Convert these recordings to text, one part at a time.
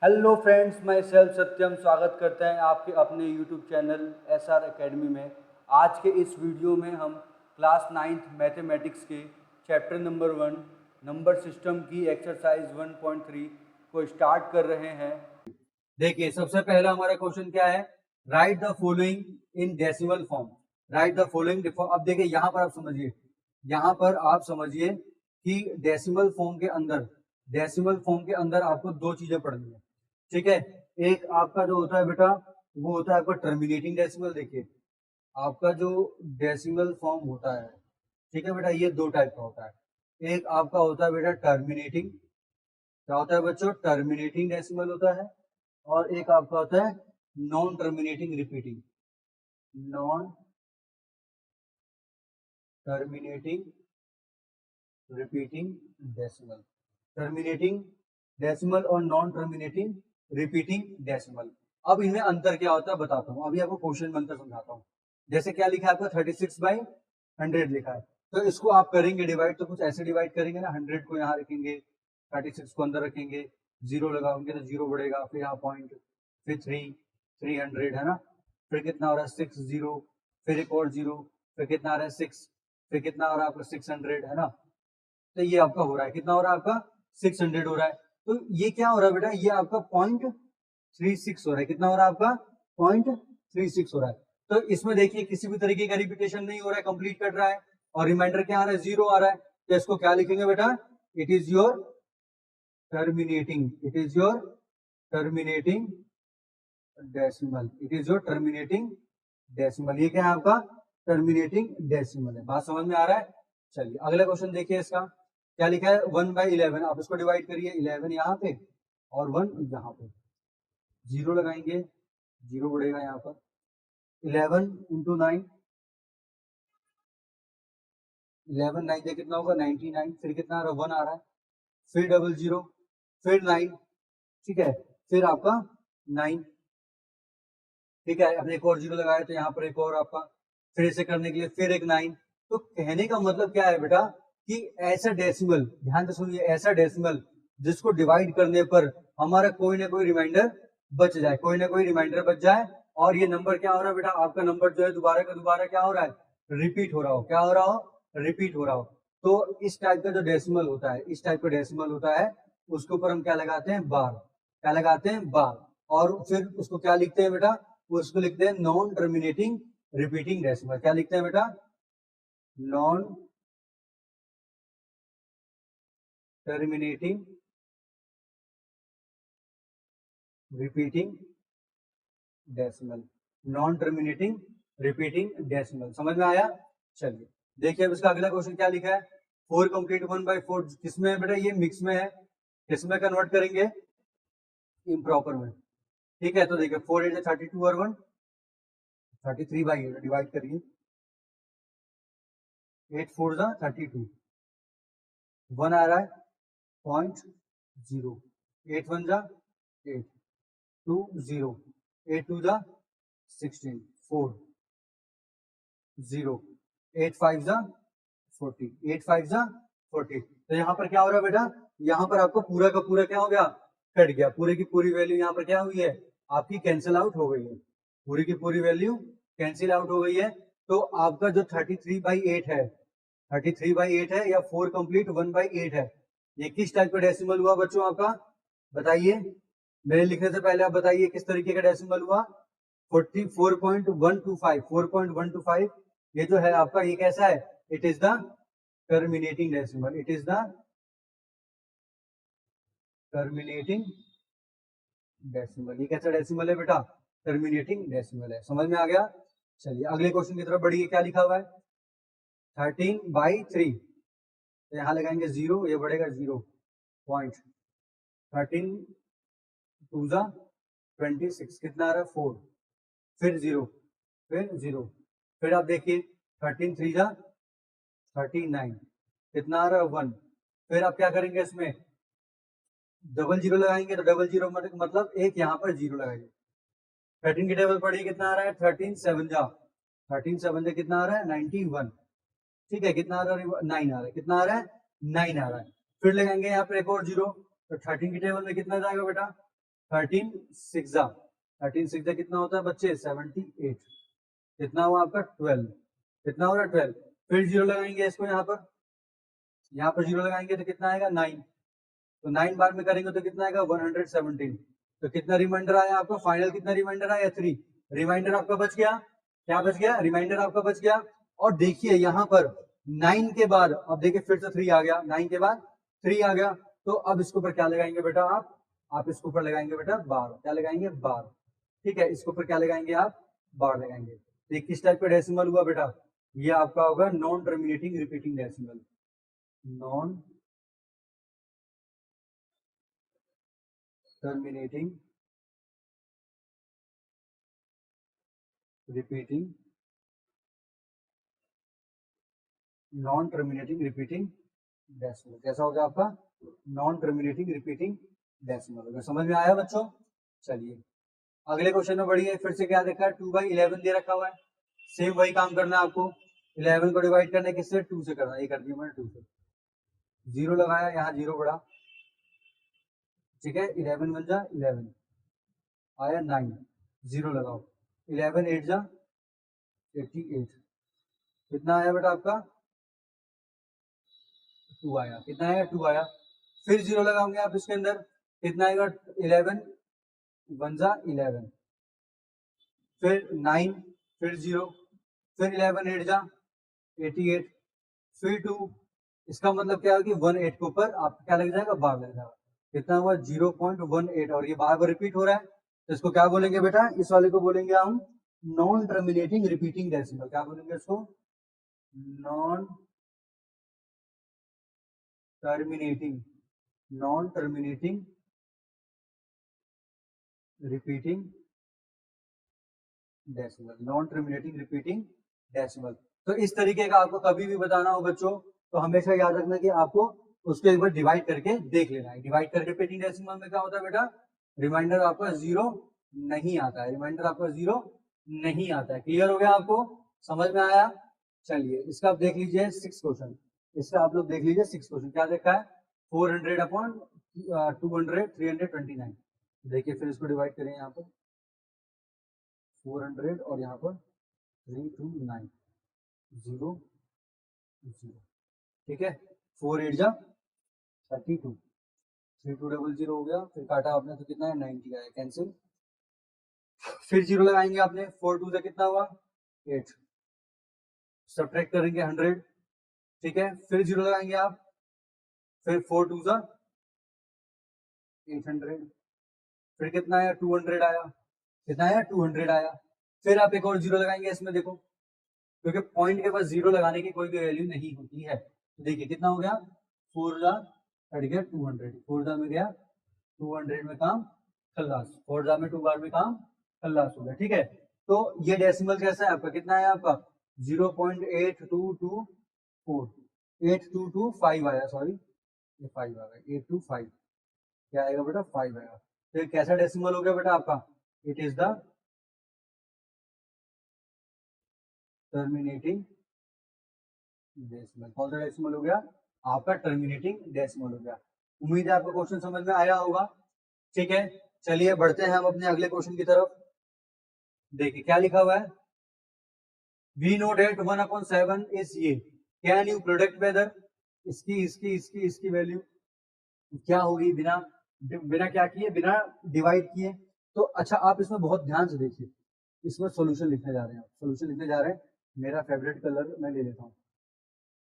Hello friends, मैं self सत्यम स्वागत करते हैं आपके अपने यूट्यूब चैनल एसआर एकेडमी में। आज के इस वीडियो में हम क्लास 9th मैथमेटिक्स के चैप्टर नंबर 1 नंबर सिस्टम की एक्सरसाइज 1.3 को स्टार्ट कर रहे हैं। देखिए, सबसे पहला हमारा क्वेश्चन क्या है? Right the following in decimal form. Right the following. अब देखिए, यहाँ पर आप समझिए कि डेसिमल फॉर्म के अंदर आपको दो चीजें पढ़नी है। ठीक है, एक आपका जो होता है बेटा, वो होता है आपका टर्मिनेटिंग डेसिमल। देखिए, आपका जो डेसिमल फॉर्म होता है, ठीक है बेटा, ये दो टाइप का होता है। एक आपका होता है बेटा टर्मिनेटिंग, क्या होता है बच्चों? टर्मिनेटिंग डेसिमल होता है। और एक आपका होता है non terminating repeating. Non terminating repeating decimal. Terminating decimal और नॉन टर्मिनेटिंग रिपीटिंग डेसिमल। अब इनमें अंतर क्या होता है बताता हूँ। अभी आपको क्वेश्चन बनकर समझाता हूँ। जैसे क्या लिखा है आपका 36/100 लिखा है, तो इसको आप करेंगे डिवाइड, तो कुछ ऐसे डिवाइड करेंगे ना। 100 को यहाँ रखेंगे, 36 को अंदर रखेंगे, जीरो लगाओगे तो जीरो बढ़ेगा, फिर यहाँ पॉइंट, फिर 300 है ना। फिर कितना हो रहा है? 60, फिर एक और जीरो, फिर कितना आ रहा है? 6, फिर कितना हो रहा है आपका? 600 है ना। तो ये आपका हो रहा है, कितना हो रहा है आपका? 600 हो रहा है। तो ये क्या हो रहा है बेटा? ये आपका 0.36 हो रहा है। कितना हो रहा है आपका? 0.36 हो रहा है। तो इसमें देखिए, किसी भी तरीके का रिपीटेशन नहीं हो रहा है, कंप्लीट कट रहा है, और रिमाइंडर क्या आ रहा है? 0 आ रहा है। तो इसको क्या लिखेंगे बेटा? It is your terminating, it is your terminating decimal, it is your terminating decimal. ये क्या है आपका? टर्मिनेटिंग डेसिमल है। बात समझ में आ रहा है? चलिए अगला क्वेश्चन देखिए। इसका क्या लिखा है? 1/11। आप इसको डिवाइड करिए, 11 यहाँ पे और 1 यहाँ पे, जीरो लगाएंगे, जीरो बढ़ेगा यहाँ पर। 11 इंटू 9, 11 9 से कितना होगा? 99। फिर कितना आ रहा है? 1 आ रहा है, फिर डबल जीरो, फिर 9। ठीक है, फिर आपका 9। ठीक है, हमने एक और जीरो लगाया तो यहाँ पर एक और आपका, फिर इसे करने के लिए फिर एक 9। तो कहने का मतलब क्या है बेटा कि ऐसा डेसिमल, ध्यान से सुनिए, ऐसा डेसिमल जिसको डिवाइड करने पर हमारा कोई ना कोई रिमाइंडर बच जाए, कोई ना कोई रिमाइंडर बच जाए, और ये नंबर क्या हो रहा है बेटा? आपका नंबर जो है दोबारा का दोबारा क्या हो रहा है? रिपीट हो रहा हो। क्या हो रहा हो? रिपीट हो रहा हो। तो इस टाइप का जो डेसिमल होता है, इस टाइप का डेसिमल होता है, उसके ऊपर हम क्या लगाते हैं? बार। क्या लगाते हैं? बार। और फिर उसको क्या लिखते हैं बेटा? उसको लिखते हैं नॉन टर्मिनेटिंग रिपीटिंग डेसिमल। क्या लिखते हैं बेटा? Non terminating repeating decimal. Non terminating repeating decimal. समझ में आया? चलिए देखिए, अब इसका अगला क्वेश्चन क्या लिखा है? 4 कंप्लीट 1/4 किसमें है बेटा? ये मिक्स में है। किसमें कन्वर्ट करेंगे? इम्प्रॉपर में। ठीक है, तो देखिए 4 8 32 और 1 33/8 डिवाइड करिए। 8 4 32, 1 आ रहा है 0.0, 8 1 8, 2 0, 8 2 16, 4 0, 8 5 40, 8 5 40। तो यहाँ पर क्या हो रहा है बेटा? यहाँ पर आपको पूरा का पूरा क्या हो गया? कट गया। पूरे की पूरी वैल्यू यहाँ पर क्या हुई है? आपकी कैंसिल आउट हो गई है। पूरी की पूरी वैल्यू कैंसिल आउट हो गई है। तो आपका जो 33/8 है, 33/8 है, या 4 कंप्लीट 1/8 है, ये किस टाइप का डेसिमल हुआ बच्चों आपका? बताइए, मेरे लिखने से पहले आप बताइए किस तरीके का डेसिमल हुआ? 4.125, 4.125। ये जो है आपका, ये कैसा है? It is the terminating decimal, it is the terminating decimal. ये कैसा डेसिमल है बेटा? टर्मिनेटिंग डेसिमल है। समझ में आ गया? चलिए अगले क्वेश्चन की तरफ बढ़िए। क्या लिखा हुआ है? 13/3। तो यहाँ लगाएंगे जीरो, ये बढ़ेगा 0 पॉइंट, 13 2 26, कितना आ रहा है? 4, फिर 0, फिर 0, फिर आप देखिए 13 3 39, कितना आ रहा है? 1। फिर आप क्या करेंगे? इसमें डबल जीरो लगाएंगे, तो डबल जीरो मतलब एक यहाँ पर जीरो लगाएंगे। 13 की टेबल पढ़िए, कितना आ रहा है? 13 7 13 7 से कितना आ रहा है? 91। ठीक है, कितना आ रहा है? 9 आ रहा है। कितना आ रहा है? 9 आ रहा है। फिर लगाएंगे यहाँ पर एक और जीरो, तो 13 की टेबल में कितना जाएगा बेटा? 13 सिक्सा, 13 सिक्सा कितना होता है बच्चे 78, कितना हुआ आपका 12, कितना हो रहा है 12, फिर जीरो लगाएंगे इसको यहाँ पर जीरो लगाएंगे तो कितना आएगा 9, तो 9 बार में करेंगे तो कितना आएगा 117, तो कितना रिमाइंडर आया आपका, फाइनल कितना रिमाइंडर आया 3, रिमाइंडर आपका बच गया, क्या बच गया, रिमाइंडर आपका बच गया। और देखिए यहाँ पर 9 के बाद अब देखिए फिर से 3 आ गया, 9 के बाद 3 आ गया, तो अब इसके ऊपर क्या लगाएंगे बेटा आप इसके ऊपर लगाएंगे बेटा बार, क्या लगाएंगे बार, ठीक है, इसके ऊपर क्या लगाएंगे आप बार लगाएंगे। तो किस टाइप का डेसिमल हुआ बेटा, ये आपका होगा non terminating repeating decimal, non terminating repeating, non terminating repeating decimal, कैसा हो गया आपका नॉन टर्मिनेटिंग रिपीटिंग डेसिमल। अगर समझ में आया बच्चों, चलिए अगले क्वेश्चन में बढ़िए, फिर से क्या देखा है 2/11 दे रखा हुआ है, सेम वही काम करना है आपको, 11 को डिवाइड करना है किससे 2 से करना है, ये कर दिया मैंने 2 से, जीरो लगाया यहाँ जीरो बढ़ा, ठीक है 11 बन जा 11 आया 9, जीरो लगाओ 11 8 जा 88, कितना आया बेटा आपका 2 आया, कितना आया 2 आया, फिर जीरो लगाओगे आप इसके अंदर, कितना आएगा 11 1 जा 11, फिर 9, फिर जीरो, फिर 11 8 जा 88, फिर 2, इसका मतलब क्या है कि 18 के ऊपर आपका क्या लग जाएगा बार लग जाएगा, कितना हुआ 0.18, और ये बार बार रिपीट हो रहा है, तो इसको क्या बोलेंगे बेटा, इस वाले को बोलेंगे हम नॉन टर्मिनेटिंग रिपीटिंग डेसिमल, क्या बोलेंगे इसको non terminating, non terminating repeating decimal, non terminating repeating decimal. तो इस तरीके का आपको कभी भी बताना हो बच्चों तो हमेशा याद रखना कि आपको उसको एक बार डिवाइड करके देख लेना है, डिवाइड करके रिपीटिंग डेसिमल में क्या होता है बेटा, रिमाइंडर आपका जीरो नहीं आता है, रिमाइंडर आपका जीरो नहीं आता है, क्लियर हो गया आपको, समझ में आया। चलिए इसका आप देख लीजिए 6 क्वेश्चन, इसका आप लोग देख लीजिए 6 क्वेश्चन क्या देखा है 400 अपॉन 200 329, देखिए फिर इसको डिवाइड करें यहाँ पर 400 और यहाँ पर 329 0 0, ठीक है 4 8 जा 32, 3200 हो गया, फिर काटा आपने तो कितना है 90 आया, कैंसिल, फिर जीरो लगाएंगे आपने 4 2 से कितना हुआ 8, सब्ट्रैक्ट करेंगे 100, ठीक है, फिर जीरो लगाएंगे आप, फिर 4 2 जा 800, फिर कितना आया 200 आया, कितना आया 200 आया, फिर आप एक और जीरो लगाएंगे इसमें देखो, क्योंकि पॉइंट के पास जीरो लगाने की कोई भी वैल्यू नहीं होती है, तो देखिए कितना हो गया 4 जा हट गया 200, 4 जा में गया 200 में काम खल्लास, 4 जा में 2 बार में काम खल्लास हो गया, ठीक है। तो ये डेसिमल कैसा है आपका, कितना है आपका 0.8224, 8225 आया, सॉरी ये 5 आ गया 825, क्या आएगा बेटा 5 आएगा, तो ये कैसा डेसिमल हो गया बेटा आपका, it is the terminating decimal, कौन सा डेसिमल हो गया आपका टर्मिनेटिंग डेसिमल हो गया। उम्मीद है आपको क्वेश्चन समझ में आया होगा, ठीक है। चलिए बढ़ते हैं हम अपने अगले क्वेश्चन की तरफ, देखिए क्या लिखा हुआ है, वी नो डेट 1/7 इज ये, कैन यू प्रोडक्ट वेदर, इसकी वैल्यू क्या होगी बिना बिना क्या किए, बिना डिवाइड किए। तो अच्छा आप इसमें बहुत ध्यान से देखिए, इसमें सॉल्यूशन लिखने जा रहे हैं, सॉल्यूशन लिखने जा रहे हैं, मेरा फेवरेट कलर मैं ले लेता हूँ,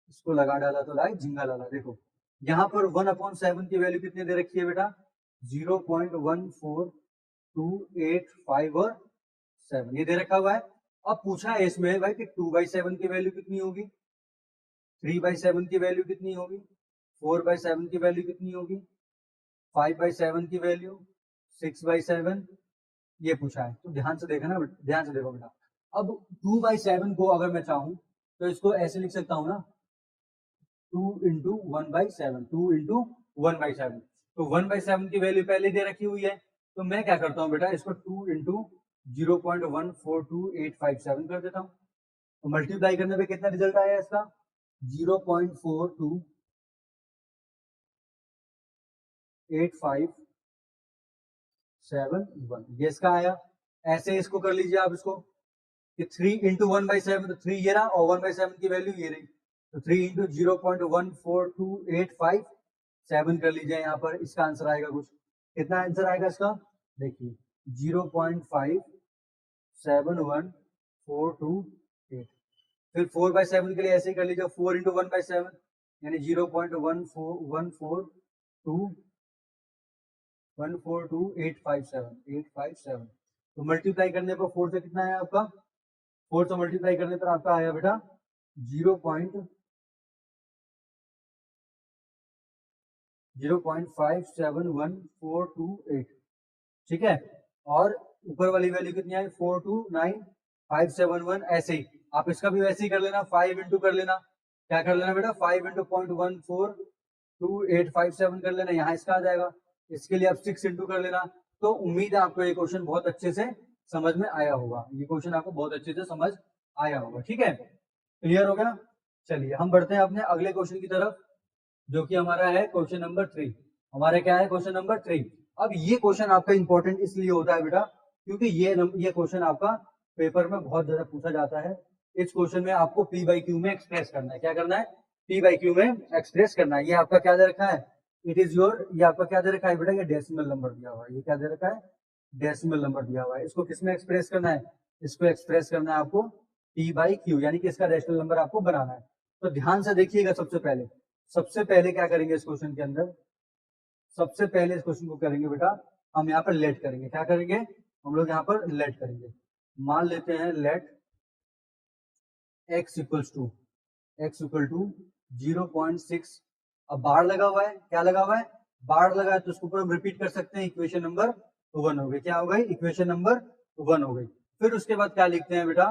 इसको लगा डाला तो लाइक झिंगा डाला, देखो यहाँ पर 1/7 की वैल्यू कितनी दे रखी है बेटा 0.14285 और 7 ये दे रखा हुआ है। अब पूछा है इसमें भाई कि 2/7 की वैल्यू कितनी होगी, 3/7 की वैल्यू कितनी होगी, 4/7 की वैल्यू कितनी होगी, 5/7 की वैल्यू, 6/7, ये पूछा है। तो ध्यान से देखा ना, ध्यान से देखो बेटा, अब 2/7 को अगर मैं चाहूं तो इसको ऐसे लिख सकता हूं ना 2 इंटू 1/7, 2 इंटू 1/7, तो 1/7 की वैल्यू पहले दे रखी हुई है, तो मैं क्या करता हूँ बेटा इसको 2 इंटू 0.142857 कर देता हूँ, तो मल्टीप्लाई करने पे कितना रिजल्ट आया इसका 0.4285 7 1 ये इसका आया। ऐसे इसको कर लीजिए आप इसको कि 3 इंटू 1/7 तो 3 ये रहा और 1/7 की वैल्यू ये रही, तो 3 इंटू 0.14287 कर लीजिए यहाँ पर। इसका आंसर आएगा कुछ, कितना आंसर आएगा इसका, देखिए 0.571428। फिर 4/7 के लिए ऐसे ही कर लीजिए, 4 इंटू 1/7 यानी 0.14142 तो मल्टीप्लाई करने पर 4 से कितना है आपका, 4 से मल्टीप्लाई करने पर आपका आया बेटा 0.571428, ठीक है। और ऊपर वाली वैल्यू कितनी आई 429571। ऐसे ही आप इसका भी वैसे ही कर लेना, 5 इंटू कर लेना, क्या कर लेना बेटा 5 इंटू 0.142857 कर लेना, यहाँ इसका आ जाएगा। इसके लिए आप 6 इंटू कर लेना। तो उम्मीद है आपको ये क्वेश्चन बहुत अच्छे से समझ में आया होगा, ये क्वेश्चन आपको बहुत अच्छे से समझ आया होगा, ठीक है, क्लियर हो गया। चलिए हम बढ़ते हैं अपने अगले क्वेश्चन की तरफ, जो कि हमारा है क्वेश्चन नंबर 3। हमारा क्या है क्वेश्चन नंबर 3। अब ये क्वेश्चन आपका इंपॉर्टेंट इसलिए होता है बेटा क्योंकि ये क्वेश्चन आपका पेपर में बहुत ज्यादा पूछा जाता है। इस क्वेश्चन में आपको पी बाई क्यू में एक्सप्रेस करना है, क्या करना है, पी बाई क्यू में एक्सप्रेस करना है। ये आपका क्या दे रखा है, इट इज योर, ये आपका क्या दे रखा है बेटा, ये डेसिमल नंबर दिया हुआ है, ये क्या दे रखा है, डेसिमल नंबर दिया हुआ है। इसको किसमें एक्सप्रेस करना है, इसको एक्सप्रेस करना है आपको पी बाई क्यू, यानी कि इसका रेशनल नंबर आपको बनाना है। तो ध्यान से देखिएगा, सबसे पहले क्या करेंगे इस क्वेश्चन के अंदर, सबसे पहले इस क्वेश्चन को करेंगे बेटा हम यहाँ पर लेट करेंगे, क्या करेंगे हम लोग यहाँ पर लेट करेंगे। मान लेते हैं लेट x इक्वल्स टू 0.6। अब बार लगा हुआ है, क्या लगा हुआ है, बार लगा है, तो उसको ऊपर हम रिपीट कर सकते हैं, इक्वेशन नंबर 1 हो गई, क्या हो गई, इक्वेशन नंबर 1 हो गई। फिर उसके बाद क्या लिखते हैं बेटा,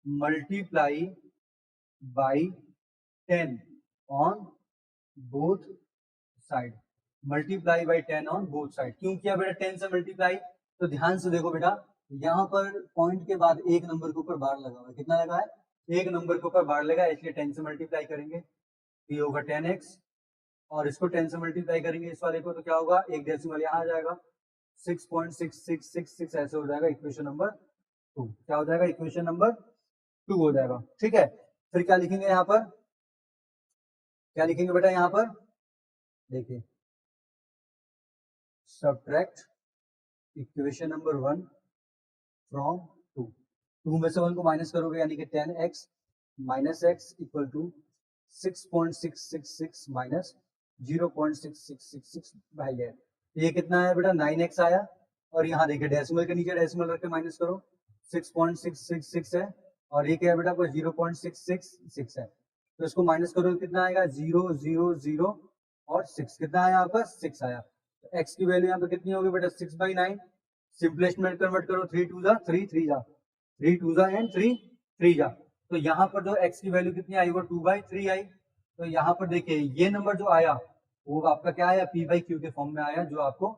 multiply by 10 on both side, multiply by 10 on both side. क्यों किया बेटा 10 से मल्टीप्लाई, तो ध्यान से देखो बेटा, यहाँ पर पॉइंट के बाद एक नंबर के ऊपर बार लगा हुआ है, कितना लगा है, एक नंबर के ऊपर बार लगा है, इसलिए 10 से मल्टीप्लाई करेंगे, ये होगा 10x, और इसको 10 से मल्टीप्लाई करेंगे इस वाले को, तो क्या होगा, एक डेसिमल यहाँ आ जाएगा, 6.6666 ऐसे हो जाएगा, इक्वेशन नंबर 2 क्या हो जाएगा, इक्वेशन नंबर 2 हो जाएगा, ठीक है। फिर क्या लिखेंगे यहाँ पर, क्या लिखेंगे बेटा यहाँ पर, देखिए सब्ट्रैक्ट इक्वेशन नंबर 1 फ्रॉम 2 में से 1 को माइनस करोगे यानी कि 10x minus x equal to 6.666 minus 0.6666 भाई है, ये कितना है बेटा 9x आया, और यहाँ देखिए डेसिमल के नीचे डेसिमल रख के माइनस करो, 6.666 है, और ये क्या है बेटा आपको 0.666 है, तो इसको माइनस करो कितना आएगा 0 0 0 और 6, कितना आया आपका 6 आया। तो x की वैल्यू यहाँ पे कितनी होगी बेटा 6/9, सिंपलेस्ट में कन्वर्ट करो, 3 2 जा 3 3 जा 3 2 जा एंड 3 3 जा, तो यहाँ पर जो x की वैल्यू कितनी आई वो 2/3 आई। तो यहाँ पर देखिए ये नंबर जो आया वो आपका क्या आया, p बाई क्यू के फॉर्म में आया, जो आपको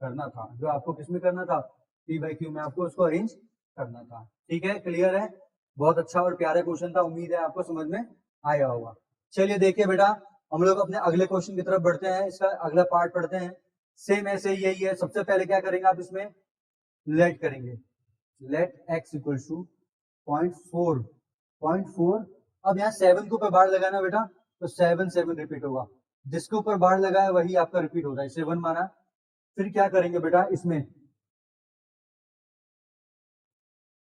करना था, जो आपको किसमें करना था, p बाई क्यू में आपको उसको अरेंज करना था, ठीक है, क्लियर है। बहुत अच्छा और प्यारा क्वेश्चन था, उम्मीद है आपको समझ में आया होगा। चलिए देखिए बेटा हम लोग अपने अगले क्वेश्चन की तरफ बढ़ते हैं, इसका अगला पार्ट पढ़ते हैं। सेम ऐसे यही है, सबसे पहले क्या करेंगे आप इसमें लेट करेंगे, लेट x इक्वल्स टू 0.4 अब यहाँ 7 के ऊपर बार लगाना बेटा, तो 7 7 रिपीट होगा, जिसके ऊपर बार लगा है वही आपका रिपीट होता है, 7 माना। फिर क्या करेंगे बेटा इसमें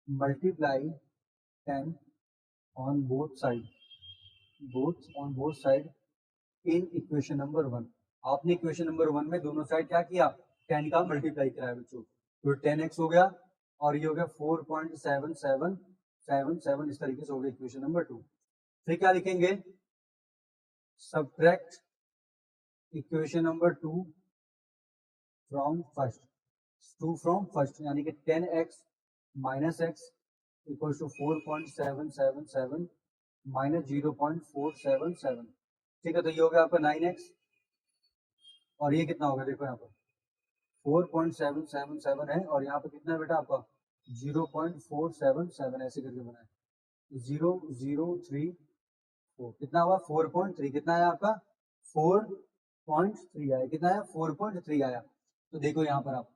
multiply 10 on both side in equation number 1। आपने इक्वेशन नंबर 1 में दोनों साइड क्या किया, 10 का मल्टीप्लाई कराया बच्चों, तो 10x हो गया और ये हो गया 4.7777 इस तरीके से हो गया इक्वेशन नंबर 2। फिर क्या लिखेंगे, subtract equation number 2 from first यानी कि 10x minus x equal to 4.777 minus 0.477, ठीक है, तो ये हो गया आपका 9x, और ये कितना होगा देखो यहाँ पर 4.777 है, और यहाँ पे कितना है बेटा आपका 0.477 ऐसे करके बना है, 0034, कितना हुआ 4.3, कितना आया आपका 4.3 आया, कितना आया 4.3 आया। तो देखो यहाँ पर आप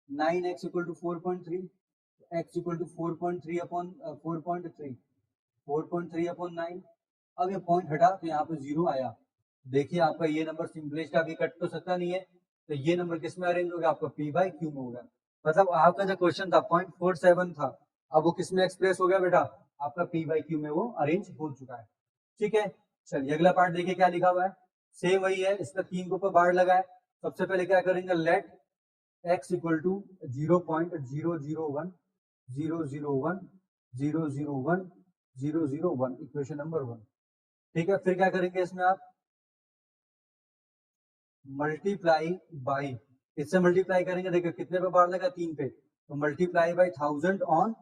9x equal to 4.3, x equal to 4.3 upon 4.3 upon 9। अब ये पॉइंट हटा तो यहाँ पे 0 आया। देखिए आपका ये नंबर सिंपलेस्ट अभी कट तो सकता नहीं है, तो ये नंबर किस में अरेंज होगा, आपका p बाई क्यू में होगा। मतलब आपका जो क्वेश्चन था 0.47 था, अब वो किस में एक्सप्रेस हो गया बेटा, आपका p बाई क्यू में वो अरेंज हो चुका है। ठीक है, चलिए अगला पार्ट देखिए क्या लिखा हुआ है। सेम वही है, इसका 3 के ऊपर बार लगा है। सबसे पहले क्या करेंगे, let x equal to 0.001 equation number 1। ठीक है, फिर क्या करेंगे इसमें आप मल्टीप्लाई बाई, इससे मल्टीप्लाई करेंगे, देखिए कितने पे बार लगा, 3 पे, तो multiply by 1000 on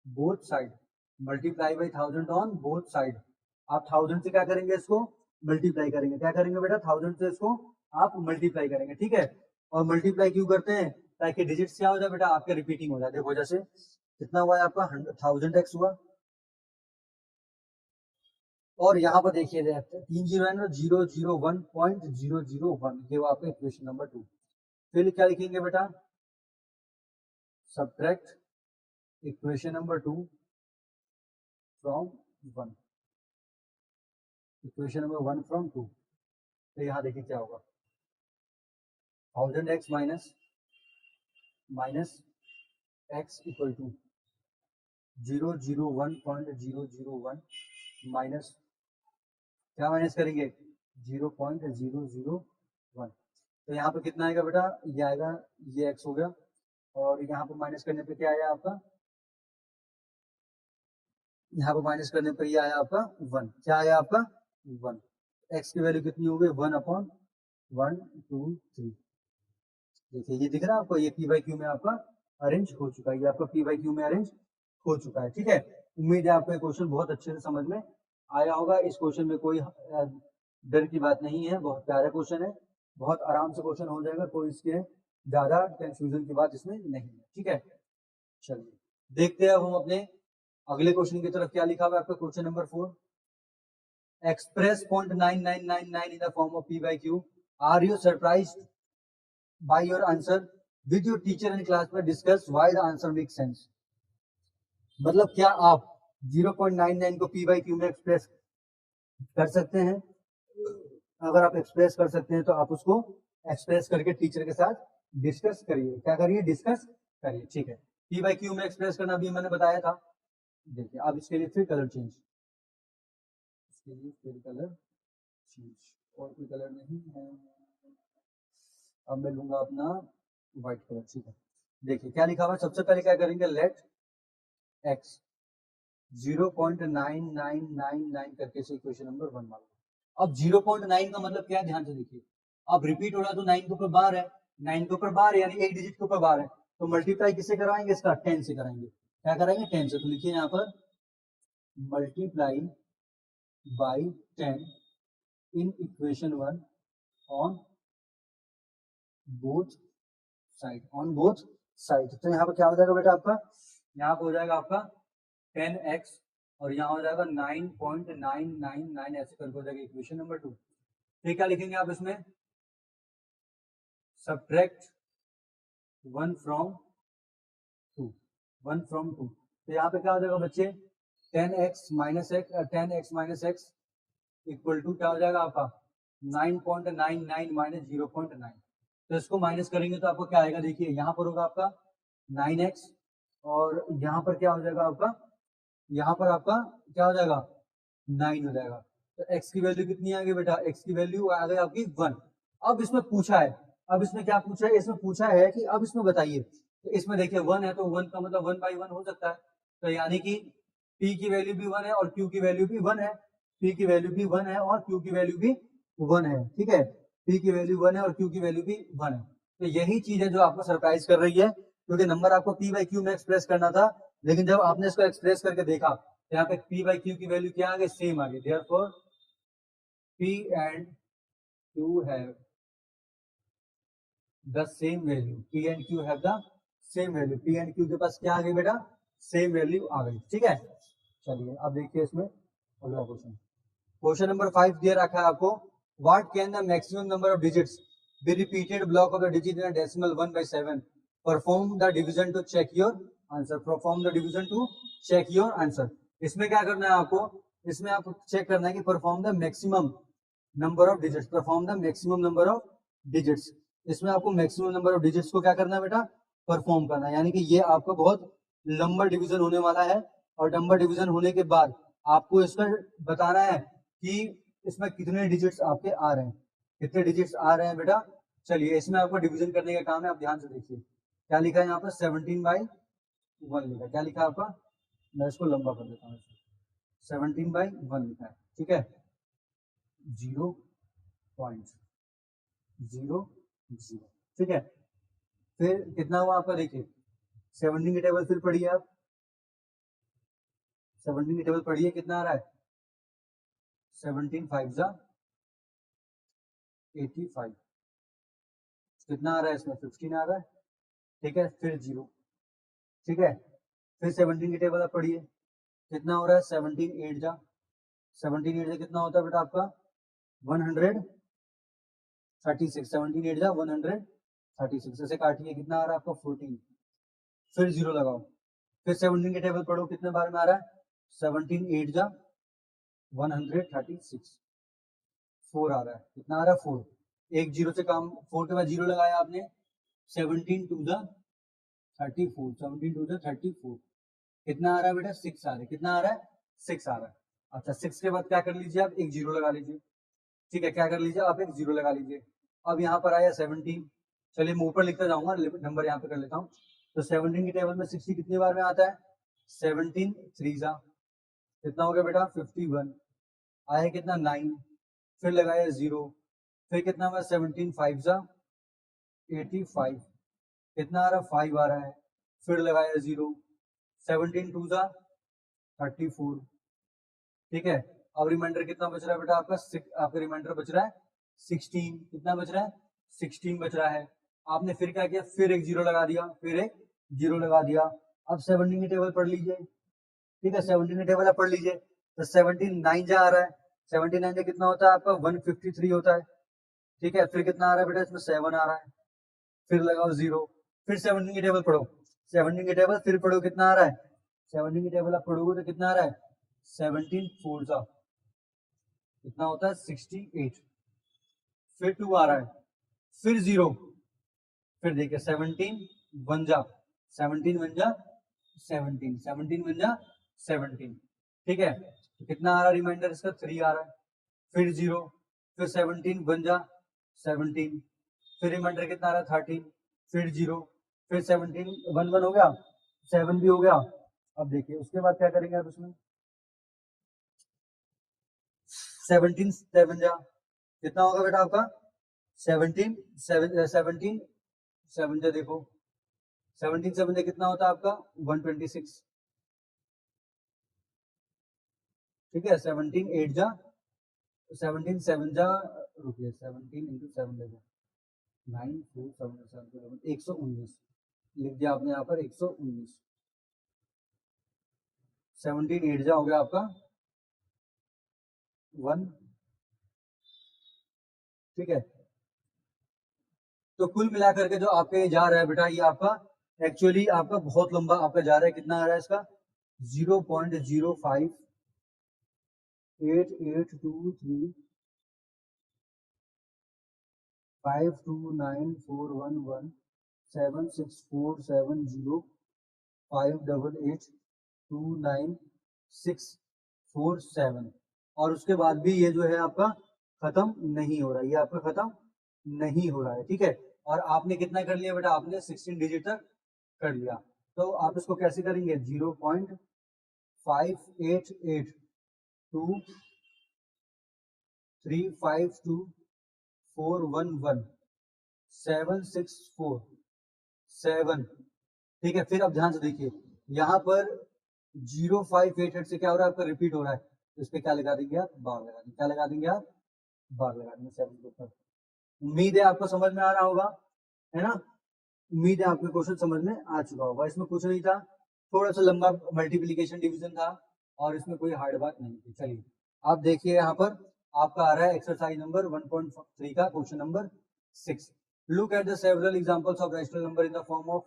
both side, multiply by 1000 on both side. आप 1000 से क्या करेंगे, इसको मल्टीप्लाई करेंगे, क्या करेंगे बेटा, 1000 से इसको आप मल्टीप्लाई करेंगे। ठीक है, और मल्टीप्लाई क्यों करते हैं, ताकि डिजिट्स क्या हो जाए बेटा, आपके रिपीटिंग हो जाए। देखो जैसे कितना हुआ है आपका 1000x हुआ, और यहाँ पर देखिए 3 जीरो है ना, 001.001, ये वो आपका इक्वेशन नंबर 2। फिर क्या लिखेंगे बेटा, subtract equation number 2 from 1, equation number 1 from 2। तो यहाँ देखिए क्या होगा, 1000x minus x equal to 001.001 minus, क्या माइनस करेंगे, 0.001। तो यहाँ पे कितना आएगा बेटा, ये आएगा, ये x हो गया, और यहाँ पे माइनस करने पे क्या आया आपका, यहाँ पे माइनस करने पे ये आया आपका 1, क्या आया आपका 1। x की वैल्यू कितनी हो गई, 1 अपॉन 1 2 3। देखिए ये दिख रहा है आपको, ये p बाई क्यू में आपका अरेंज हो चुका है, ये आपका p बाई क्यू में अरेंज हो चुका है। ठीक है, उम्मीद है आपको ये क्वेश्चन बहुत अच्छे से समझ में आया होगा। इस क्वेश्चन में कोई डर की बात नहीं है, बहुत प्यारा क्वेश्चन है, बहुत आराम से क्वेश्चन हो जाएगा, कोई इसके ज्यादा कंफ्यूजन की बात इसमें नहीं है। ठीक है, चलिए देखते हैं अब हम अपने अगले क्वेश्चन की तरफ। क्या लिखा हुआ है आपका question number 4, express 0.9999 in the form of p by q. Are you surprised by your answer? With your teacher and class में discuss why the answer makes sense. मतलब क्या आप 0.99 को p by q में एक्सप्रेस कर सकते हैं? अगर आप एक्सप्रेस कर सकते हैं तो आप उसको एक्सप्रेस करके टीचर के साथ डिस्कस करिए। क्या करिए, डिस्कस करिए। ठीक है, p by q में एक्सप्रेस करना भी मैंने बताया था। देखिए अब इसके लिए फिर कलर चेंज, इसके लिए फिर कलर चेंज, और कोई कलर नहीं है, अब मैं लूंगा अपना व्हाइट कलर। ठीक है, देखिए क्या लिखा हुआ है, सबसे पहले क्या करेंगे, लेट x 0.9999 करके से इक्वेशन नंबर 1 मान लो। अब 0.9 का मतलब क्या है, ध्यान से देखिए, अब रिपीट हो रहा है तो 9 के ऊपर बार है, 9 के ऊपर बार है यानी एक डिजिट के ऊपर बार है, तो मल्टीप्लाई किससे करवाएंगे, इसका 10 से कराएंगे। क्या कराएंगे, 10 से। तो लिखिए यहाँ पर multiply by 10 in equation 1 on both side, on both side. तो यहाँ पर क्या हो जाएगा बेटा आपका, यहाँ पर हो जाएगा आपका 10x, और यहाँ हो जाएगा 9.999, ऐसे करके हो जाएगा इक्वेशन नंबर 2। फिर क्या लिखेंगे आप इसमें, सब्ट्रैक्ट 1 फ्रॉम 2, 1 फ्रॉम 2। तो यहाँ पे क्या हो जाएगा बच्चे, 10x minus x equal to क्या हो जाएगा आपका 9.99 माइनस 0.9। तो इसको माइनस करेंगे तो आपको क्या आएगा, देखिए यहाँ पर होगा आपका 9x, और यहाँ पर क्या हो जाएगा आपका, यहाँ पर आपका क्या हो जाएगा 9 हो जाएगा। तो x की वैल्यू कितनी आ गई बेटा, x की वैल्यू आ गई आपकी 1। अब इसमें पूछा है, अब इसमें क्या पूछा है, इसमें पूछा है कि अब इसमें बताइए, तो इसमें देखिए 1 है तो 1 का मतलब 1 बाई 1 हो सकता है, तो यानी कि p की वैल्यू भी 1 है और q की वैल्यू भी 1 है, p की वैल्यू भी 1 है और q की वैल्यू भी 1 है। ठीक है, p की वैल्यू 1 है और q की वैल्यू भी 1 है। तो यही चीज है जो आपको सरप्राइज कर रही है, क्योंकि नंबर आपको p बाई q में एक्सप्रेस करना था, लेकिन जब आपने इसको एक्सप्रेस करके देखा तो यहाँ पे p बाई q की वैल्यू क्या आ गई, सेम आ गई। Therefore p and q have the same value, p and q have the same value, p and q के पास क्या आ गई बेटा, सेम वैल्यू आ गई। ठीक है, चलिए अब देखिए इसमें अगला क्वेश्चन, क्वेश्चन नंबर 5 दे रखा है आपको, what can the maximum number of digits be repeated block of the digit in a decimal 1/7. Perform the division to check your answer. Perform the division to check your answer. इसमें क्या करना है आपको, इसमें आपको चेक करना है कि perform the maximum number of digits, perform the maximum number of digits. इसमें आपको मैक्सिमम नंबर ऑफ डिजिट्स को क्या करना है बेटा, परफॉर्म करना है। यानी कि ये आपका बहुत लंबा डिवीजन होने वाला है, और लंबा डिवीजन होने के बाद आपको इसका बताना है कि इसमें कितने डिजिट्स आपके आ रहे हैं, कितने डिजिट्स आ रहे हैं बेटा। चलिए इसमें आपको डिवीजन करने का काम है, आप ध्यान से देखिए क्या लिखा है यहाँ पर 17/1 लिखा है। क्या लिखा है आपका, मैं इसको लंबा कर देता हूँ, 17/1 लिखा है, ठीक है। 0.00, ठीक है। फिर कितना हुआ आपका, देखिए 17 की टेबल फिर पढ़िए आप, 17 की टेबल पढ़िए, कितना आ रहा है 17 5 जा 85, कितना आ रहा है इसमें 15 आ रहा है, ठीक है। फिर 0, ठीक है। फिर 17 की टेबल आप पढ़िए, कितना हो रहा है 17 8 जा 17 8 जा कितना होता है बेटा आपका 136, 17 8 जा 136, ऐसे काटिए, कितना आ रहा है आपका 14। फिर 0 लगाओ, फिर 17 की टेबल पढ़ो, कितने बार में आ रहा है 17 8 जा 136, 4 आ रहा है, कितना आ रहा है 4। एक 0 से काम, 4 के बाद 0 लगाया आपने, 17 2 जा 34, 17 2 जा 34, कितना आ रहा है बेटा 6 आ रहा है, कितना आ रहा है 6 आ रहा है। अच्छा 6 के बाद क्या कर लीजिए आप, एक 0 लगा लीजिए, ठीक है। क्या कर लीजिए आप, एक 0 लगा लीजिए। अब यहाँ पर आया 17, चलिए मैं ऊपर लिखता जाऊंगा, नंबर यहाँ पे कर लेता हूँ। तो 17 की टेबल में 60 कितनी बार में आता है 17 3 जा, कितना हो गया बेटा 51, आया कितना 9, फिर लगाया 0, फिर कितना हुआ 17 5 जा 85, कितना आ रहा 5 आ रहा है, फिर लगाया 0, 17 2 जा 34, ठीक है। अब रिमाइंडर कितना बच रहा है बेटा आपका, आपका रिमाइंडर बच रहा है 16, कितना बच रहा है 16 बच रहा है। आपने फिर क्या किया, फिर एक 0 लगा दिया, फिर एक 0 लगा दिया। अब 17 की टेबल पढ़ लीजिए, ठीक है। 17 की टेबल आप पढ़ लीजिए, तो 17 9 जा आ रहा है, 17 9 कितना होता है आपका 153 होता है, ठीक है। फिर कितना आ रहा है बेटा इसमें 7 आ रहा है, फिर लगाओ 0, फिर 17 की टेबल पढ़ो, 17 की टेबल फिर पढ़ो, कितना आ रहा है 17 की टेबल आप पढ़ोगे तो कितना आ रहा है 17 4 जा कितना होता है 68, फिर 2 आ रहा है, फिर 0, फिर देखिए 17 1 जा 17 1 जा 17, 17 1 जा 17, ठीक है। तो कितना आ रहा है रिमाइंडर इसका 3 आ रहा है, फिर 0, फिर 17 1 जा 17, फिर रिमाइंडर कितना आ रहा है 13, फिर 0, फिर 17 1 1 हो गया, 7 भी हो गया। अब देखिए उसके बाद क्या करेंगे आप इसमें 17 7 जा कितना होगा बेटा आपका 17 17 7 जा, देखो 17 7 जा कितना होता है आपका 126, ठीक है। 17 8 जा 17 7 जा, रुकिए 17 इंटू 7 देखो 9 4 7 7 119 लिख दिया आपने यहाँ पर 119, 17 8 जा हो गया आपका 1, ठीक है। तो कुल मिलाकर के जो आपके जा रहा है बेटा, ये आपका एक्चुअली आपका बहुत लंबा आपका जा रहा है, कितना आ रहा है इसका 0.05 8823 529411 76470 5882947, और उसके बाद भी ये जो है आपका खत्म नहीं हो रहा है, ये आपका खत्म नहीं हो रहा है, ठीक है। और आपने कितना कर लिया बेटा, आपने 16 डिजिट तक कर लिया। तो आप इसको कैसे करेंगे 0.5882 352 411 764 ठीक है। फिर अब ध्यान से देखिए, यहाँ पर 0588 से क्या हो रहा है आपका रिपीट हो रहा है, तो इस पे क्या लगा देंगे आप बार लगा देंगे, क्या लगा देंगे आप बार लगा देंगे 7 के ऊपर। उम्मीद है आपको समझ में आ रहा होगा, है ना। उम्मीद है आपको क्वेश्चन समझ में आ चुका होगा। इसमें कुछ नहीं था, थोड़ा सा लंबा मल्टीप्लीकेशन डिवीजन था, और इसमें कोई हार्ड बात नहीं थी। चलिए आप देखिए यहाँ पर आपका आ रहा है एक्सरसाइज नंबर 1.3 का question number 6. Look at the several examples of rational number in the form of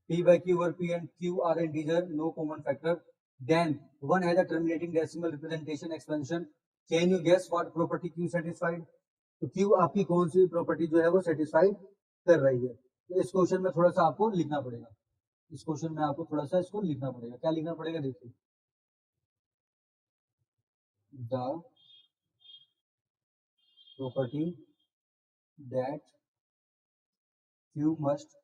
p by q, where p and q are integer, no common factor. Then one has a terminating decimal representation expansion. Can you guess what property q satisfied? तो q आपकी कौन सी property जो है वो satisfied कर रही है? तो इस क्वेश्चन में थोड़ा सा आपको लिखना पड़ेगा, इस क्वेश्चन में आपको थोड़ा सा इसको लिखना पड़ेगा। क्या लिखना पड़ेगा? देखिए, the property that q must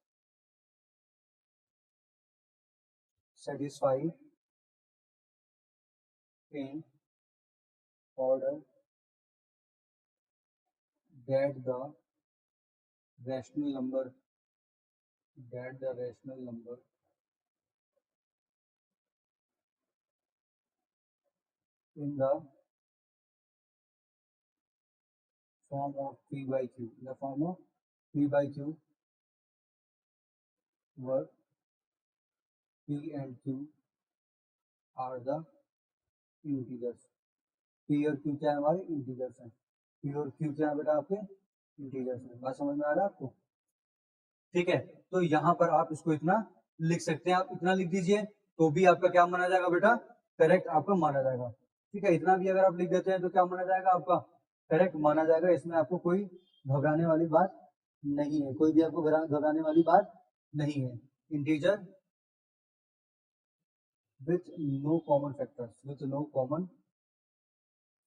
satisfy in order that the rational number in the form of p by q, in the form of p by q, where p and q are the integers. p और q क्या है? हमारे integers हैं। p और q क्या है बेटा? आपके इंटीजर्स हैं। बात समझ में आ रहा है आपको? ठीक है, तो यहाँ पर आप इसको इतना लिख सकते हैं। आप इतना लिख दीजिए तो भी आपका क्या माना जाएगा बेटा? करेक्ट आपका माना जाएगा। ठीक है, इतना भी अगर आप लिख देते हैं तो क्या माना जाएगा? आपका करेक्ट माना जाएगा। इसमें आपको कोई घबराने वाली बात नहीं है, कोई भी आपको घबराने वाली बात नहीं है। Integer with no common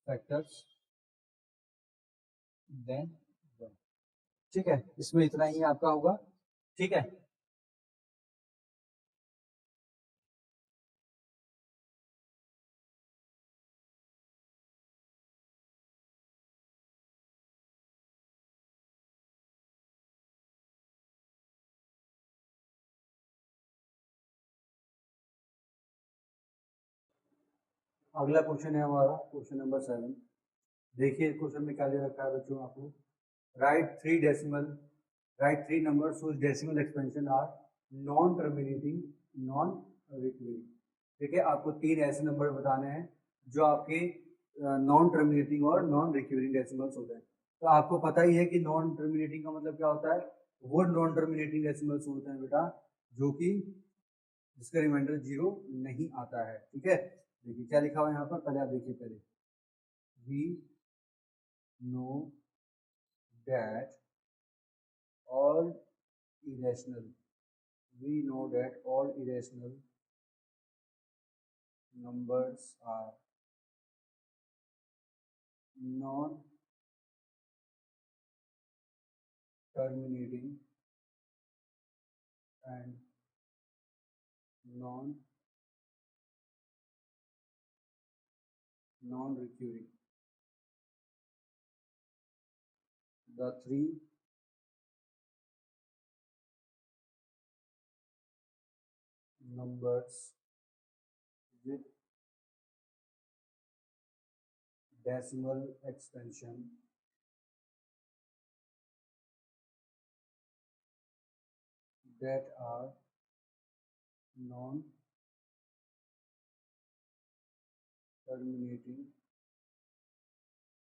factors then 1। ठीक है, इसमें इतना ही आपका होगा। ठीक है, अगला क्वेश्चन है हमारा क्वेश्चन नंबर 7। देखिए क्वेश्चन में क्या दे रखा है बच्चों आपको। Right three numbers whose decimal expansion are non terminating non recurring. ठीक है, आपको 3 ऐसे नंबर बताने हैं जो आपके नॉन टर्मिनेटिंग और नॉन रिकरिंग डेसिमल्स होते हैं। तो आपको पता ही है कि नॉन टर्मिनेटिंग का मतलब क्या होता है? वो नॉन टर्मिनेटिंग डेसिमल्स होते हैं बेटा जो कि जिसका रिमाइंडर 0 नहीं आता है। ठीक है, देखिए क्या लिखा हुआ है यहाँ पर, पहले आप देखिए। पहले we know that all irrational numbers are non terminating and non recurring। The 3 numbers with decimal expansion that are non terminating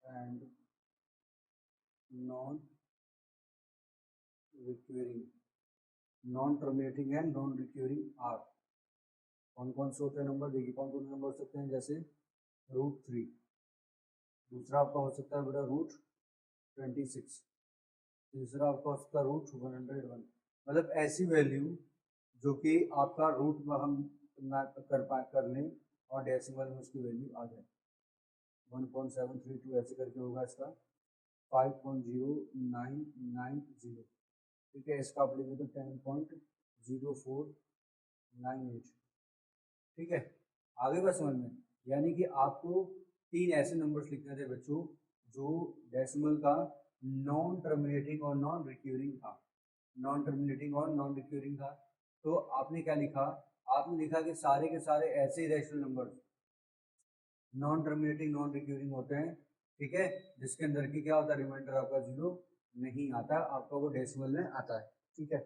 and non recurring are कौन कौन से होते हैं नंबर? देखिए कौन कौन से नंबर हो सकते हैं, जैसे √3, दूसरा आपका हो सकता है बेटा √26, तीसरा आपका हो सकता है √101। मतलब ऐसी वैल्यू जो कि आपका रूट में हम ना कर लें और डेसिमल में उसकी वैल्यू आ जाए। 1.732 ऐसे करके होगा इसका 5.0990। ठीक है, इसका आप लिखें तो 10.0498। ठीक है, आगे बात समझ में। यानी कि आपको 3 ऐसे नंबर्स लिखने थे बच्चों जो डेसिमल का नॉन टर्मिनेटिंग और नॉन रिक्यूरिंग था। तो आपने क्या लिखा? आपने लिखा कि सारे के सारे ऐसे irrational numbers non terminating non recurring होते हैं। ठीक है, जिसके अंदर की क्या होता है? रिमाइंडर आपका 0 नहीं आता, आपका वो डेसिमल में आता है। ठीक है,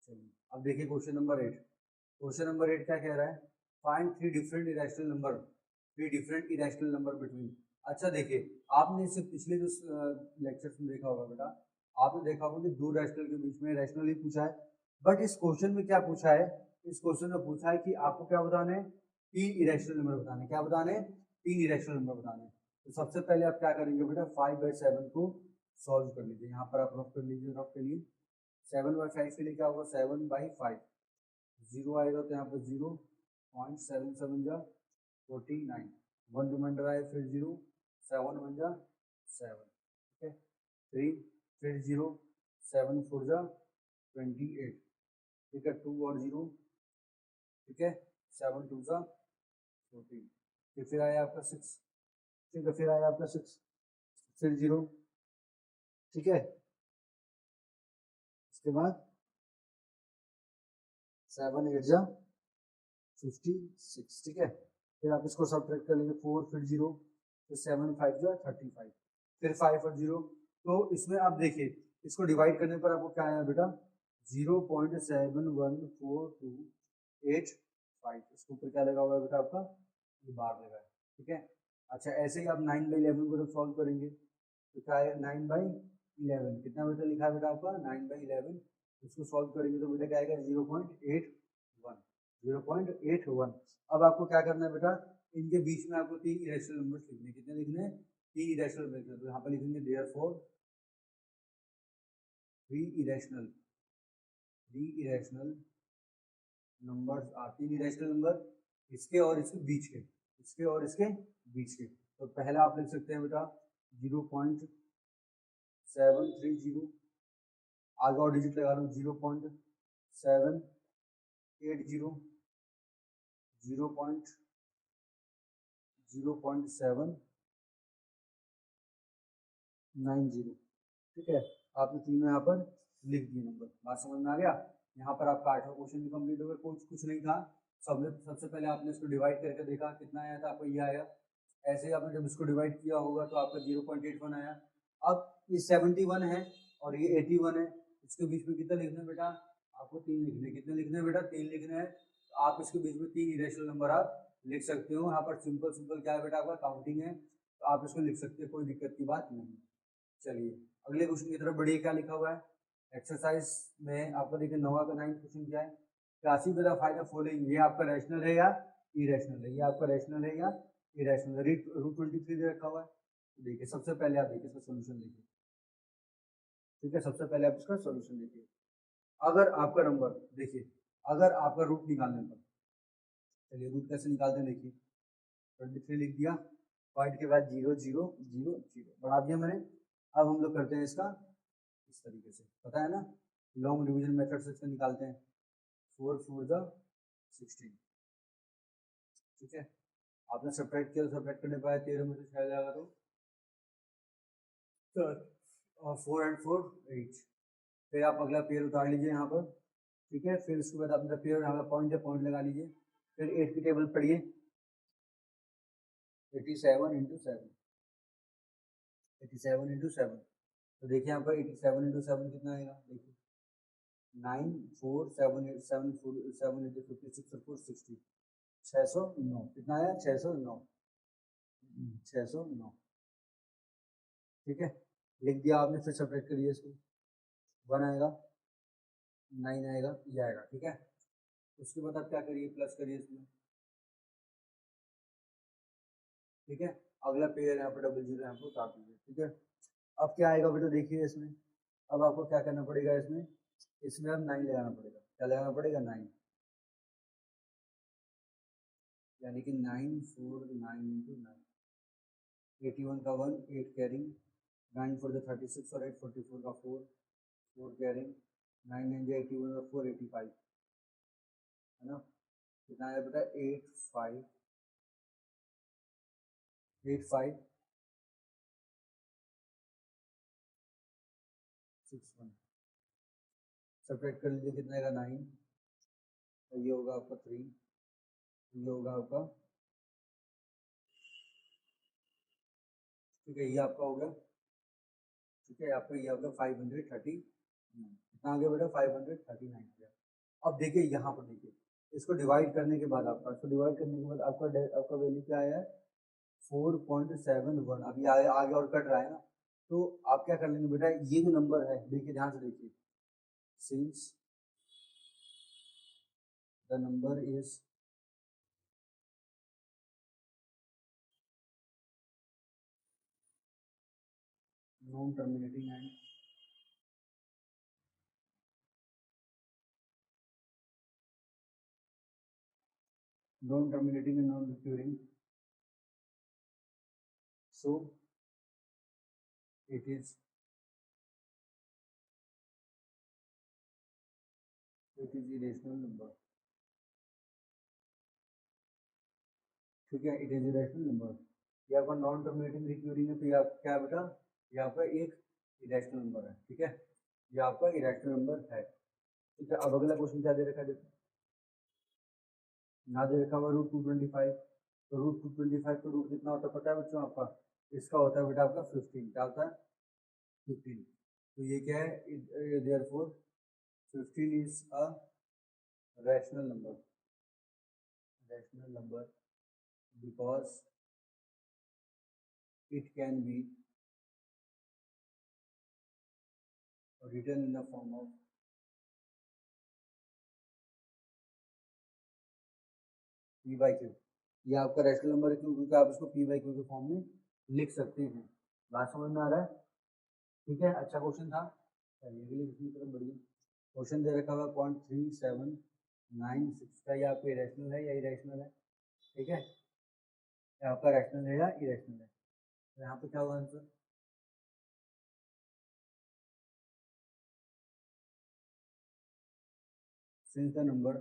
चलिए अब देखिए क्वेश्चन नंबर 8। क्वेश्चन नंबर 8 क्या कह रहा है? Find 3 different irrational number between. अच्छा देखिए, आपने इसे पिछले जो लेक्चर्स में देखा होगा बेटा, आपने देखा होगा कि दो रैशनल के बीच में रैशनल ही पूछा है, बट इस क्वेश्चन में क्या पूछा है, इस क्वेश्चन में पूछा है कि आपको क्या बताना है, 3 इरेशनल नंबर बताने, क्या बताने, 3 इरेशनल नंबर बताने। तो सबसे पहले आप क्या करेंगे बेटा, 5/7 को सॉल्व कर लीजिए, यहाँ पर आप रफ कर लीजिए, रफ के लिए 7/5 के लिए क्या होगा, 7/5, 0 आएगा तो यहाँ पर 0.77 जा 49, 1 रिमाइंडर आए, फिर 0, 7 1 जा 7, ठीक है, 3, फिर 0, 7 4 जा 28, ठीक है, 2 और 0, ठीक है, 7 2 जा 14, फिर आया आपका 6, ठीक है, फिर आया आपका 6, फिर 0, ठीक है, इसके बाद 7 8 जा 56, ठीक है, फिर आप इसको सब्ट्रैक्ट कर लेंगे, 4 फिर 0, फिर 7 5 जा 35, फिर 5 और 0, तो इसमें आप देखिए इसको डिवाइड करने पर आपको क्या आया बेटा, 0.714285, इसके ऊपर क्या लगा हुआ है बेटा आपका, ये बार लगा है, ठीक है। अच्छा ऐसे ही आप 9/11 को जब सॉल्व करेंगे तो क्या है, 9/11 कितना बेटा लिखा है बेटा आपका, 9/11, इसको सॉल्व करेंगे तो बेटा क्या आएगा, 0.81। अब आपको क्या करना है बेटा, इनके बीच में आपको 3 इरेशनल नंबर्स लिखने, कितने लिखने हैं, 3 इरेशनल नंबर, तो यहाँ पर लिखेंगे therefore 3 irrational numbers are, 3 irrational number इसके और इसके बीच के, इसके और इसके बीच के। तो पहला आप लिख सकते हैं बेटा 0.730, आगे और डिजिट लगा लो, 0.780, 0.790, ठीक है, आपने तीनों यहाँ पर लिख दिए नंबर, बात समझ में आ गया। यहाँ पर आपका 8वां क्वेश्चन भी कंप्लीट हो गया, कुछ नहीं था, सबसे पहले आपने इसको डिवाइड करके देखा कितना आया था, आपको ये आया, ऐसे ही आपने जब इसको डिवाइड किया होगा तो आपका 0.81 आया। अब ये 71 है और ये 81 है, इसके बीच में कितना लिखना है बेटा, आपको 3 लिखने, कितने लिखने हैं बेटा, 3 लिखने हैं, तो आप इसके बीच में 3 इरेशनल नंबर आप लिख सकते हो। यहाँ पर सिंपल क्या है बेटा, आपका काउंटिंग है, तो आप इसको लिख सकते हो, कोई दिक्कत की बात नहीं। चलिए अगले क्वेश्चन की तरफ बढ़िए, क्या लिखा हुआ है एक्सरसाइज में, आपको देखिए 9वां का 9th क्वेश्चन क्या है, classify the find the following, ये आपका रैशनल है या इरेशनल है, ये आपका रैशनल है या इरेशनल है, √23 दे रखा हुआ है। तो देखिए सबसे पहले आप देखिए इसका सोल्यूशन देखिए, ठीक है, सबसे पहले आप इसका सोल्यूशन देखिए, अगर आपका नंबर देखिए, अगर आपका रूट निकालने पर, चलिए रूट कैसे निकालते हैं देखिए, 23 लिख दिया, पॉइंट के बाद 0 0 0 0 बढ़ा दिया मैंने। अब हम लोग करते हैं इसका इस तरीके से, पता है ना, लॉन्ग डिवीजन मेथड से इसको निकालते हैं, 4 4 जा 16, ठीक है, आपने सब्ट्रैक्ट किया, सब्ट्रैक्ट करने पर 13 में से 6 जाएगा तो 4 and 4 8, फिर आप अगला पेयर उतार लीजिए यहाँ पर, ठीक है, फिर उसके बाद अपना पेयर यहाँ पर पॉइंट है, पॉइंट लगा लीजिए, फिर 8 की टेबल पढ़िए, 87 into 7, 87 into 7, तो देखिए यहाँ पर 87 into 7 कितना आएगा, देखिए 9 4 7 8 7 4 7 8 56 और 4 60, 609, कितना आया, 609, 609, ठीक है, लिख दिया आपने, फिर सब्ट्रैक्ट करिए इसको, 1 आएगा, 9 आएगा, ये आएगा, ठीक है। उसके बाद आप क्या करिए, प्लस करिए इसमें, ठीक है, अगला पेयर यहाँ पर डबल जीरो यहाँ पर उतार दीजिए, ठीक है। अब क्या आएगा बेटा देखिए इसमें, अब आपको क्या करना पड़ेगा इसमें, इसमें अब 9 लगाना पड़ेगा, क्या लगाना पड़ेगा, 9, यानी कि 9 4 9 into 9, 81 का 1 8 कैरिंग, 9 4 the 36 और 8 44 का 4 4 कैरिंग, 9 9 the 81 और 4 85, है ना, कितना आया बेटा, 8 5 8 5 6 1, सब्ट्रैक्ट कर लीजिए, कितना आएगा, 9, और ये होगा आपका 3, ये होगा आपका, ठीक है, ये आपका हो गया, ठीक है, आपका ये होगा 539, कितना आ गया बेटा, 539 आ गया। अब देखिए यहाँ पर देखिए, इसको डिवाइड करने के बाद आपका, इसको डिवाइड करने के बाद आपका वैल्यू क्या आया है, 4.71, अभी आगे और कट रहा है ना, तो आप क्या कर लेंगे बेटा, ये जो नंबर है देखिए ध्यान से देखिए, since the number is non terminating and non terminating and non recurring, so it is irrational number, ठीक है, इट इज इरेशनल नंबर। ये आपका नॉन टर्मिनेटिंग रिक्यूरिंग है, तो ये आप क्या है बेटा, ये आपका एक इरेशनल नंबर है, ठीक है, ये आपका इरेशनल नंबर है, ठीक है। अब अगला क्वेश्चन क्या दे रखा है देखो, यहाँ दे रखा हुआ रूट 225, तो रूट 225 का रूट कितना होता है पता है बच्चों आपका, इसका होता है बेटा आपका 15, क्या होता है 15, तो ये क्या है, therefore 15 is a rational number because it can be written in the form of p by q, ये आपका रैशनल नंबर है क्योंकि आप इसको p by q के फॉर्म में लिख सकते हैं। बात समझ में आ रहा है, ठीक है, अच्छा क्वेश्चन था। चलिए अगले क्वेश्चन की तरफ बढ़िए। क्वेश्चन दे रखा हुआ 0.3796 का, ये आपका इरेशनल है या इरेशनल है, ठीक है, ये आपका रैशनल है या इरेशनल है, तो यहाँ पे क्या होगा answer, since the number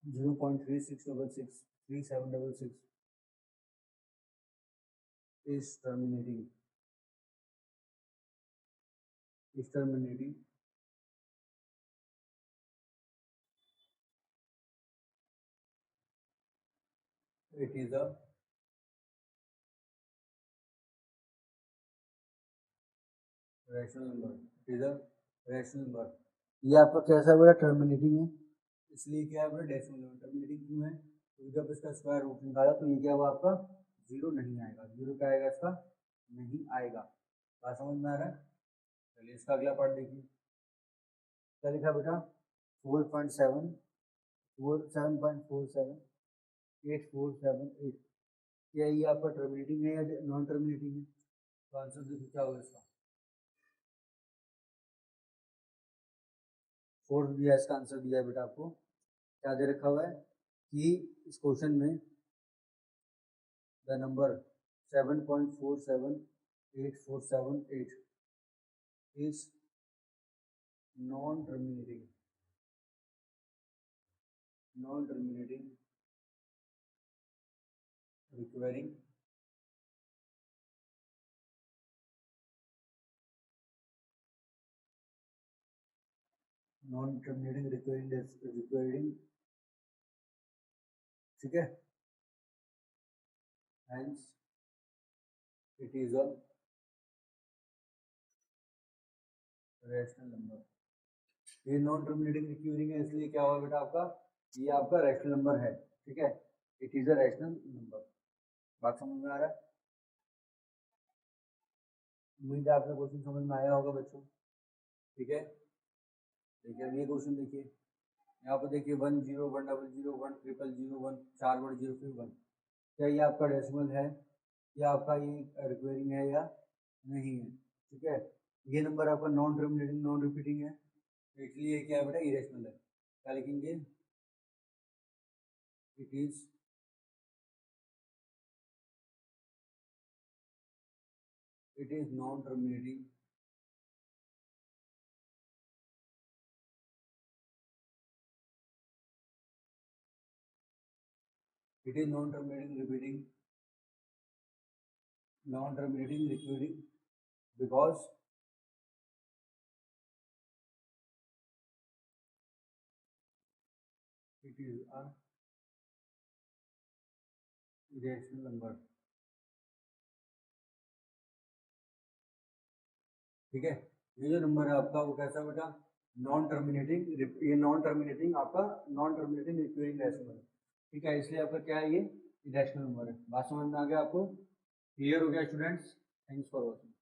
zero point three six double six three seven double six is terminating it is a rational number, it is a rational number. ये आपका कैसा बेटा टर्मिनेटिंग है, इसलिए क्या है बेटा डेसिमल नंबर, टर्मिनेटिंग क्यों है, तो जब इसका स्क्वायर रूट निकाला तो ये क्या हुआ आपका जीरो नहीं आएगा, जीरो क्या आएगा इसका नहीं आएगा। बात समझ में आ रहा है, चलिए इसका अगला पार्ट देखिए, क्या लिखा बेटा 4.7 क्या ये आपका टर्मिनेटिंग है या नॉन टर्मिनेटिंग है, तो आंसर देखिए क्या होगा इसका, 4 दिया, इसका आंसर दिया है बेटा आपको, क्या दे रखा हुआ है कि इस क्वेश्चन में the number 7.478478 is non terminating requiring requiring, ठीक है, hence it is a rational number. ये नॉन टर्मिनेटिंग रिक्यूरिंग है, इसलिए क्या होगा बेटा आपका, ये आपका रैशनल नंबर है, ठीक है, it is a rational number. बात समझ में आ रहा है, उम्मीद है आपको क्वेश्चन समझ में आया होगा बच्चों, ठीक है। देखिए अब ये क्वेश्चन देखिए, यहाँ पर देखिए 10101010 4 बड़े जीरो फिर 1, क्या ये आपका डेसिमल है या आपका ये रिक्वायरिंग है या नहीं है, ठीक है, ये नंबर आपका नॉन टर्मिनेटिंग नॉन रिपीटिंग है, इसलिए क्या है बेटा इरेशनल है, क्या लिखेंगे, it is non terminating it is non-terminating repeating because it is a irrational number, ठीक है। ये जो नंबर है आपका वो कैसा बेटा नॉन टर्मिनेटिंग, ये नॉन टर्मिनेटिंग आपका नॉन टर्मिनेटिंग रिक्यूरिंग डेसिमल, ठीक है, इसलिए आपका क्या है ये रैशनल नंबर है। बात समझ में आ गया आपको? क्लियर हो गया स्टूडेंट्स? Thanks for watching.